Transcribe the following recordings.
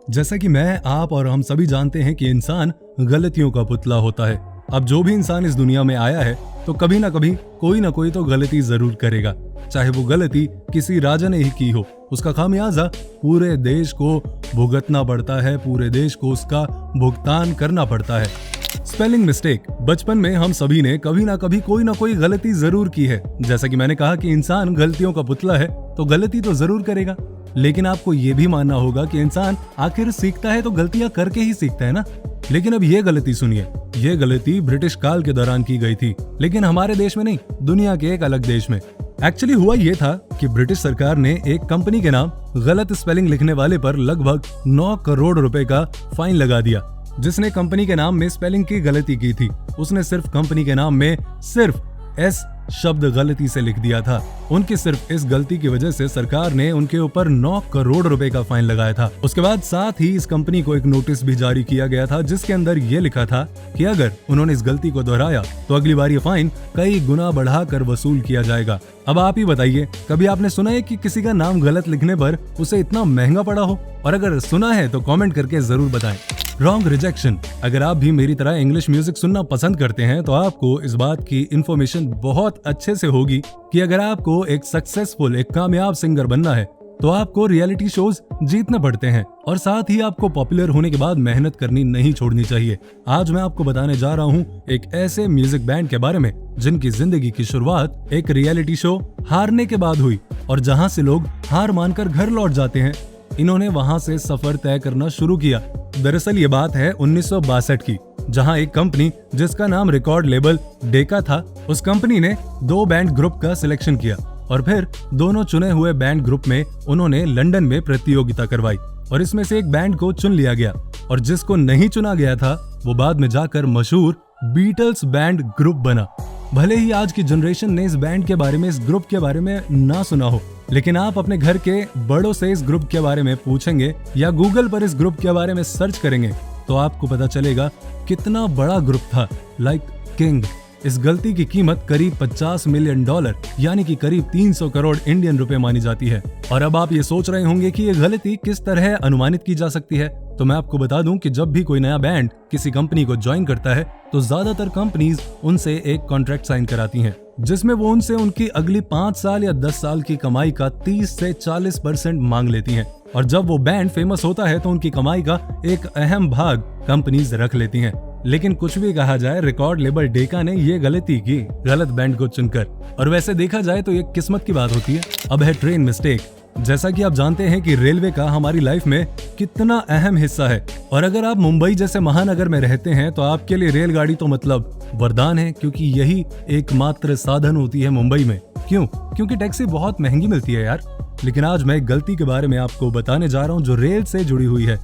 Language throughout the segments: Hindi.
जैसा कि मैं, आप और हम सभी जानते हैं कि इंसान गलतियों का पुतला होता है। अब जो भी इंसान इस दुनिया में आया है तो कभी ना कभी कोई ना कोई तो गलती जरूर करेगा, चाहे वो गलती किसी राजा ने ही की हो। उसका खामियाजा पूरे देश को भुगतना पड़ता है, पूरे देश को उसका भुगतान करना पड़ता है। Spelling mistake. बचपन में हम सभी ने कभी ना कभी कोई ना कोई गलती जरूर की है। जैसा कि मैंने कहा कि इंसान गलतियों का पुतला है तो गलती तो जरूर करेगा, लेकिन आपको ये भी मानना होगा कि इंसान आखिर सीखता है तो गलतियां करके ही सीखता है ना। लेकिन अब ये गलती सुनिए, ये गलती ब्रिटिश काल के दौरान की गई थी, लेकिन हमारे देश में नहीं, दुनिया के एक अलग देश में। एक्चुअली हुआ ये था कि ब्रिटिश सरकार ने एक कंपनी के नाम गलत स्पेलिंग लिखने वाले पर लगभग 9 करोड़ रुपए का फाइन लगा दिया। जिसने कंपनी के नाम में स्पेलिंग की गलती की थी, उसने सिर्फ कंपनी के नाम में सिर्फ एस शब्द गलती से लिख दिया था। उनकी सिर्फ इस गलती की वजह से सरकार ने उनके ऊपर 9 करोड़ रुपए का फाइन लगाया था। उसके बाद साथ ही इस कंपनी को एक नोटिस भी जारी किया गया था, जिसके अंदर ये लिखा था कि अगर उन्होंने इस गलती को दोहराया तो अगली बार ये फाइन कई गुना बढ़ाकर वसूल किया जाएगा। अब आप ही बताइए, कभी आपने सुना है कि किसी का नाम गलत लिखने पर उसे इतना महंगा पड़ा हो? और अगर सुना है तो कमेंट करके जरूर बताएं। Wrong rejection. अगर आप भी मेरी तरह इंग्लिश म्यूजिक सुनना पसंद करते हैं तो आपको इस बात की इन्फॉर्मेशन बहुत अच्छे से होगी कि अगर आपको एक सक्सेसफुल, एक कामयाब सिंगर बनना है तो आपको रियलिटी शोज जीतना पड़ते हैं, और साथ ही आपको पॉपुलर होने के बाद मेहनत करनी नहीं छोड़नी चाहिए। आज मैं आपको बताने जा रहा हूँ एक ऐसे म्यूजिक बैंड के बारे में जिनकी जिंदगी की शुरुआत एक रियलिटी शो हारने के बाद हुई, और जहाँ से लोग हार मानकर घर लौट जाते हैं, इन्होंने वहां से सफर तय करना शुरू किया। दरअसल ये बात है 1962 की, जहां एक कंपनी जिसका नाम रिकॉर्ड लेबल डेका था, उस कंपनी ने 2 बैंड ग्रुप का सिलेक्शन किया और फिर दोनों चुने हुए बैंड ग्रुप में उन्होंने लंदन में प्रतियोगिता करवाई, और इसमें से एक बैंड को चुन लिया गया, और जिसको नहीं चुना गया था वो बाद में जाकर मशहूर बीटल्स बैंड ग्रुप बना। भले ही आज की जनरेशन ने इस बैंड के बारे में, इस ग्रुप के बारे में ना सुना हो, लेकिन आप अपने घर के बड़ों से इस ग्रुप के बारे में पूछेंगे या गूगल पर इस ग्रुप के बारे में सर्च करेंगे तो आपको पता चलेगा कितना बड़ा ग्रुप था। Like king. इस गलती की कीमत करीब $50 मिलियन यानी कि करीब 300 करोड़ इंडियन रुपए मानी जाती है। और अब आप ये सोच रहे होंगे कि ये गलती किस तरह अनुमानित की जा सकती है, तो मैं आपको बता दूं कि जब भी कोई नया बैंड किसी कंपनी को ज्वाइन करता है तो ज्यादातर कंपनीज उनसे एक कॉन्ट्रैक्ट साइन कराती हैं, जिसमें वो उनसे उनकी अगली 5 साल या 10 साल की कमाई का 30 से 40% मांग लेती हैं। और जब वो बैंड फेमस होता है तो उनकी कमाई का एक अहम भाग कंपनीज रख लेती हैं। लेकिन कुछ भी कहा जाए, रिकॉर्ड लेबल डेका ने ये गलती की गलत बैंड को चुनकर, और वैसे देखा जाए तो ये किस्मत की बात होती है। अब है ट्रेन मिस्टेक। जैसा कि आप जानते हैं कि रेलवे का हमारी लाइफ में कितना अहम हिस्सा है, और अगर आप मुंबई जैसे महानगर में रहते हैं तो आपके लिए रेलगाड़ी तो मतलब वरदान है, क्योंकि यही एकमात्र साधन होती है मुंबई में। क्यों? क्योंकि टैक्सी बहुत महंगी मिलती है यार। लेकिन आज मैं एक गलती के बारे में आपको बताने जा रहा हूँ जो रेल से जुड़ी हुई है।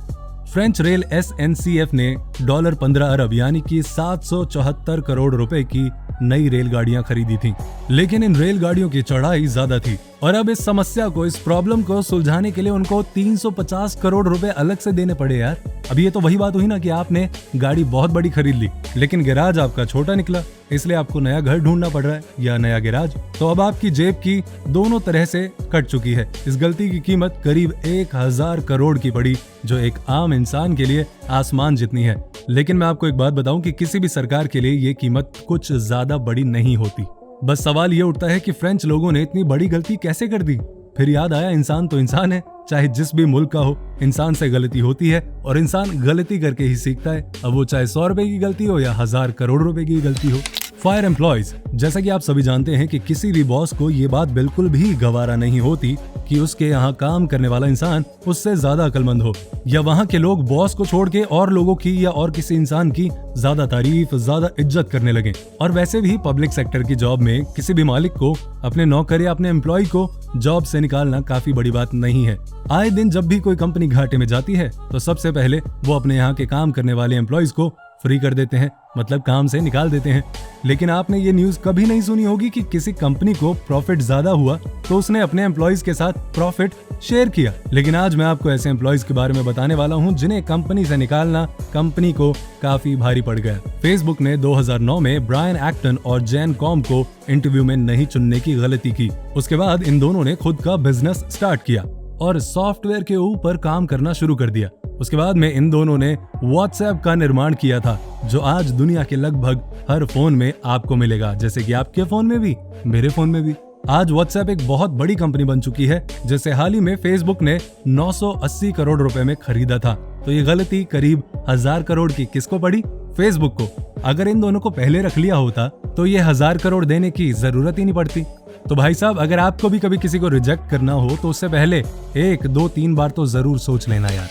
फ्रेंच रेल SNCF ने $15 अरब यानी कि 774 करोड़ रुपए की नई रेलगाड़ियां खरीदी थी, लेकिन इन रेलगाड़ियों की चौड़ाई ज्यादा थी, और अब इस समस्या को, इस प्रॉब्लम को सुलझाने के लिए उनको 350 करोड़ रुपए अलग से देने पड़े यार। अब ये तो वही बात हुई ना कि आपने गाड़ी बहुत बड़ी खरीद ली, लेकिन गैराज आपका छोटा निकला, इसलिए आपको नया घर ढूंढना पड़ रहा है या नया गैराज। तो अब आपकी जेब की दोनों तरह से कट चुकी है। इस गलती की कीमत करीब 1000 करोड़ की पड़ी, जो एक आम इंसान के लिए आसमान जितनी है। लेकिन मैं आपको एक बात बताऊं कि किसी भी सरकार के लिए ये कीमत कुछ ज्यादा बड़ी नहीं होती। बस सवाल ये उठता है कि फ्रेंच लोगों ने इतनी बड़ी गलती कैसे कर दी। फिर याद आया, इंसान तो इंसान है, चाहे जिस भी मुल्क का हो, इंसान से गलती होती है और इंसान गलती करके ही सीखता है। अब वो चाहे 100 रुपए की गलती हो या 1000 करोड़ रुपए की गलती हो। Fire employees. जैसा कि आप सभी जानते हैं कि किसी भी बॉस को ये बात बिल्कुल भी गवारा नहीं होती कि उसके यहाँ काम करने वाला इंसान उससे ज्यादा अक्लमंद हो, या वहाँ के लोग बॉस को छोड़ के और लोगों की या और किसी इंसान की ज्यादा तारीफ, ज्यादा इज्जत करने लगे। और वैसे भी पब्लिक सेक्टर की जॉब में किसी भी मालिक को अपने नौकर या अपने एम्प्लॉय को जॉब से निकालना काफी बड़ी बात नहीं है। आए दिन जब भी कोई कंपनी घाटे में जाती है तो सबसे पहले वो अपने यहाँ के काम करने वाले एम्प्लॉयज को फ्री कर देते हैं, मतलब काम से निकाल देते हैं। लेकिन आपने ये न्यूज कभी नहीं सुनी होगी कि किसी कंपनी को प्रॉफिट ज्यादा हुआ तो उसने अपने एम्प्लॉयज के साथ प्रॉफिट शेयर किया। लेकिन आज मैं आपको ऐसे एम्प्लॉयज के बारे में बताने वाला हूं जिन्हें कंपनी से निकालना कंपनी को काफी भारी पड़ गया। फेसबुक ने 2009 में ब्रायन एक्टन और जैन कॉम को इंटरव्यू में नहीं चुनने की गलती की। उसके बाद इन दोनों ने खुद का बिजनेस स्टार्ट किया और सॉफ्टवेयर के ऊपर काम करना शुरू कर दिया। उसके बाद में इन दोनों ने व्हाट्सएप का निर्माण किया था, जो आज दुनिया के लगभग हर फोन में आपको मिलेगा, जैसे कि आपके फोन में भी, मेरे फोन में भी। आज व्हाट्सएप एक बहुत बड़ी कंपनी बन चुकी है, जिसे हाल ही में फेसबुक ने 980 करोड़ रुपए में खरीदा था। तो ये गलती करीब 1000 करोड़ की किसको पड़ी? फेसबुक को। अगर इन दोनों को पहले रख लिया होता तो ये 1000 करोड़ देने की जरूरत ही नहीं पड़ती। तो भाई साहब, अगर आपको भी कभी किसी को रिजेक्ट करना हो तो उससे पहले 1, 2, 3 बार तो जरूर सोच लेना यार।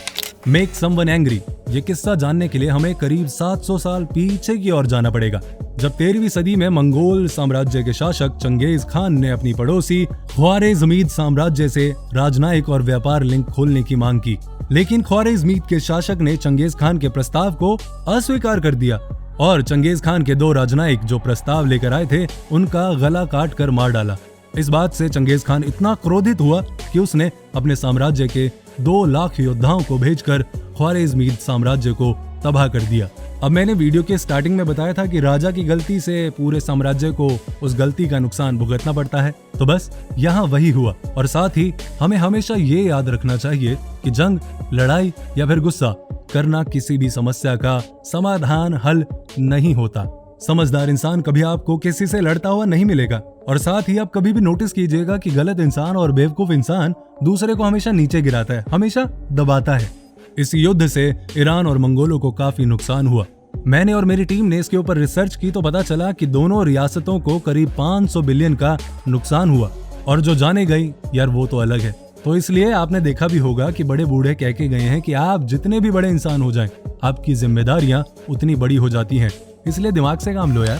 मेक समवन एंग्री, ये किस्सा जानने के लिए हमें करीब 700 साल पीछे की ओर जाना पड़ेगा, जब 13वीं सदी में मंगोल साम्राज्य के शासक चंगेज खान ने अपनी पड़ोसी ख्वारेज़मीद साम्राज्य से राजनयिक और व्यापार लिंक खोलने की मांग की। लेकिन ख्वारेज़मीद के शासक ने चंगेज खान के प्रस्ताव को अस्वीकार कर दिया और चंगेज खान के 2 राजनयिक जो प्रस्ताव लेकर आए थे उनका गला काट कर मार डाला। इस बात से चंगेज खान इतना क्रोधित हुआ कि उसने अपने साम्राज्य के 2 लाख योद्धाओं को भेजकर ख्वारेज़मीद साम्राज्य को तबाह कर दिया। अब मैंने वीडियो के स्टार्टिंग में बताया था कि राजा की गलती से पूरे साम्राज्य को उस गलती का नुकसान भुगतना पड़ता है, तो बस यहाँ वही हुआ। और साथ ही हमें हमेशा ये याद रखना चाहिए कि जंग, लड़ाई या फिर गुस्सा करना किसी भी समस्या का समाधान हल नहीं होता। समझदार इंसान कभी आपको किसी से लड़ता हुआ नहीं मिलेगा। और साथ ही आप कभी भी नोटिस कीजिएगा कि गलत इंसान और बेवकूफ इंसान दूसरे को हमेशा नीचे गिराता है, हमेशा दबाता है। इस युद्ध से ईरान और मंगोलों को काफी नुकसान हुआ। मैंने और मेरी टीम ने इसके ऊपर रिसर्च की तो पता चला कि दोनों रियासतों को करीब 500 बिलियन का नुकसान हुआ। और जो जाने गई यार वो तो अलग है। तो इसलिए आपने देखा भी होगा कि बड़े बूढ़े कह के गए हैं कि आप जितने भी बड़े इंसान हो जाएं, आपकी जिम्मेदारियां उतनी बड़ी हो जाती हैं। इसलिए दिमाग से काम लो यार।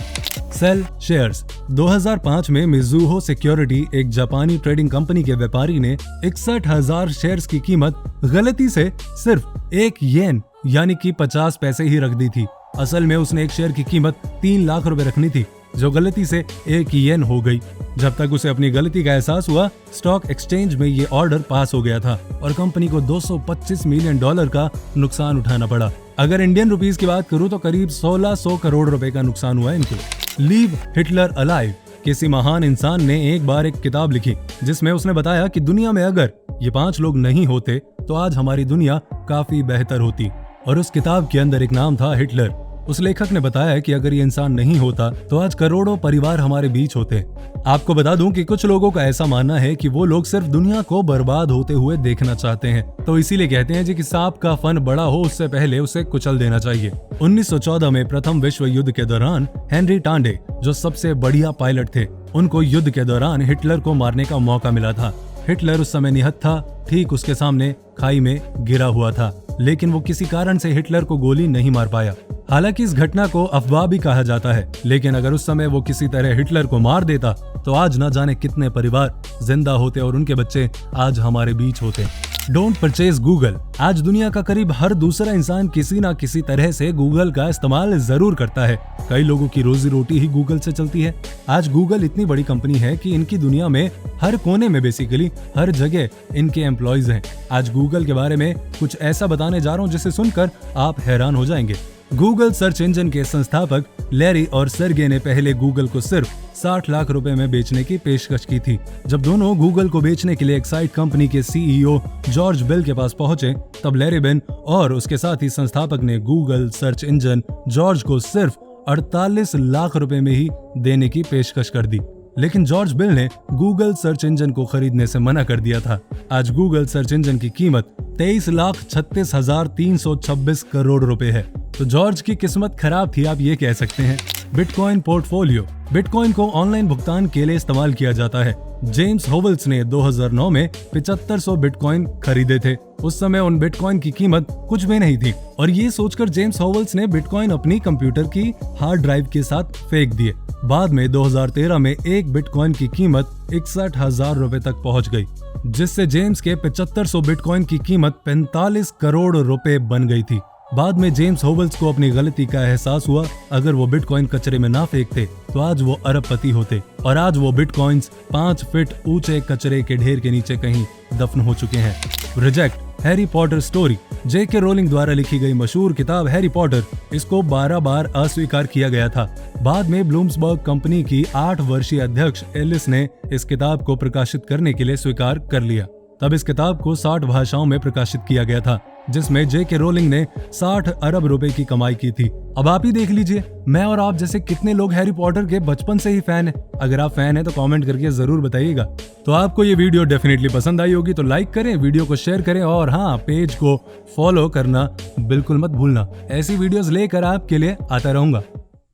Cell shares. 2005 में मिज़ुहो सिक्योरिटी, एक जापानी ट्रेडिंग कंपनी के व्यापारी ने 61,000 शेयर्स की कीमत गलती से सिर्फ 1 येन यानी कि 50 पैसे ही रख दी थी। असल में उसने एक शेयर की कीमत 3 लाख रुपए रखनी थी, जो गलती से 1 येन हो गई। जब तक उसे अपनी गलती का एहसास हुआ, स्टॉक एक्सचेंज में ये ऑर्डर पास हो गया था और कंपनी को $225 मिलियन का नुकसान उठाना पड़ा। अगर इंडियन रुपीस की बात करूं तो करीब 1600 करोड़ रुपए का नुकसान हुआ इनको। Leave Hitler alive. किसी महान इंसान ने एक बार एक किताब लिखी जिसमें उसने बताया कि दुनिया में अगर ये 5 लोग नहीं होते तो आज हमारी दुनिया काफी बेहतर होती। और उस किताब के अंदर एक नाम था हिटलर। उस लेखक ने बताया कि अगर ये इंसान नहीं होता तो आज करोड़ों परिवार हमारे बीच होते। आपको बता दूं कि कुछ लोगों का ऐसा मानना है कि वो लोग सिर्फ दुनिया को बर्बाद होते हुए देखना चाहते हैं, तो इसीलिए कहते हैं जी कि सांप का फन बड़ा हो उससे पहले उसे कुचल देना चाहिए। 1914 में प्रथम विश्व युद्ध के दौरान हेनरी टांडे, जो सबसे बढ़िया पायलट थे, उनको युद्ध के दौरान हिटलर को मारने का मौका मिला था। हिटलर उस समय निहत्था था, ठीक उसके सामने खाई में गिरा हुआ था, लेकिन वो किसी कारण से हिटलर को गोली नहीं मार पाया। हालांकि इस घटना को अफवाह भी कहा जाता है, लेकिन अगर उस समय वो किसी तरह हिटलर को मार देता तो आज न जाने कितने परिवार जिंदा होते और उनके बच्चे आज हमारे बीच होते। Don't purchase Google. आज दुनिया का करीब हर दूसरा इंसान किसी न किसी तरह से गूगल का इस्तेमाल जरूर करता है। कई लोगों की रोजी रोटी ही गूगल से चलती है। आज गूगल इतनी बड़ी कंपनी है कि इनकी दुनिया में हर कोने में बेसिकली हर जगह इनके एम्प्लॉयज हैं। आज गूगल के बारे में कुछ ऐसा बताने जा रहा हूँ जिसे सुनकर आप हैरान हो जाएंगे। गूगल सर्च इंजन के संस्थापक लैरी और सर्गे ने पहले गूगल को सिर्फ 60 लाख रुपए में बेचने की पेशकश की थी। जब दोनों गूगल को बेचने के लिए एक्साइट कंपनी के सीईओ जॉर्ज बेल के पास पहुंचे, तब लैरी बेन और उसके साथ ही संस्थापक ने गूगल सर्च इंजन जॉर्ज को सिर्फ 48 लाख रुपए में ही देने की पेशकश कर दी। लेकिन जॉर्ज बेल ने गूगल सर्च इंजन को खरीदने से मना कर दिया था। आज गूगल सर्च इंजन की कीमत 23,36,326 करोड़ रुपए है। तो जॉर्ज की किस्मत खराब थी, आप ये कह सकते हैं। Bitcoin portfolio. बिटकॉइन को ऑनलाइन भुगतान के लिए इस्तेमाल किया जाता है। जेम्स होवल्स ने 2009 में 7500 बिटकॉइन खरीदे थे। उस समय उन बिटकॉइन की कीमत कुछ भी नहीं थी और ये सोचकर जेम्स होवल्स ने बिटकॉइन अपनी कंप्यूटर की हार्ड ड्राइव के साथ फेंक दिए। बाद में 2013 में एक बिटकॉइन की कीमत 61,000 रुपए तक पहुंच गई, जिससे जेम्स के 7500 बिटकॉइन की कीमत 45 करोड़ रुपए बन गई थी। बाद में जेम्स होवल्स को अपनी गलती का एहसास हुआ। अगर वो बिटकॉइन कचरे में ना फेंकते तो आज वो अरबपति होते और आज वो बिटकॉइंस 5 फीट ऊंचे कचरे के ढेर के नीचे कहीं दफन हो चुके हैं। Reject. Harry Potter story. JK Rowling द्वारा लिखी गई मशहूर किताब हैरी पॉटर, इसको 12 बार अस्वीकार किया गया था। बाद में ब्लूम्सबर्ग कंपनी की 8 वर्षीय अध्यक्ष एलिस ने इस किताब को प्रकाशित करने के लिए स्वीकार कर लिया। तब इस किताब को 60 भाषाओं में प्रकाशित किया गया था। जिसमें जेके रोलिंग ने 60 अरब रुपए की कमाई की थी। अब आप ही देख लीजिए, मैं और आप जैसे कितने लोग हैरी पॉटर के बचपन से ही फैन हैं। अगर आप फैन हैं तो कमेंट करके जरूर बताइएगा। तो आपको ये वीडियो डेफिनेटली पसंद आई होगी तो लाइक करें, वीडियो को शेयर करें और हाँ, पेज को फॉलो करना बिल्कुल मत भूलना। ऐसी वीडियोस लेकर आपके लिए आता रहूंगा।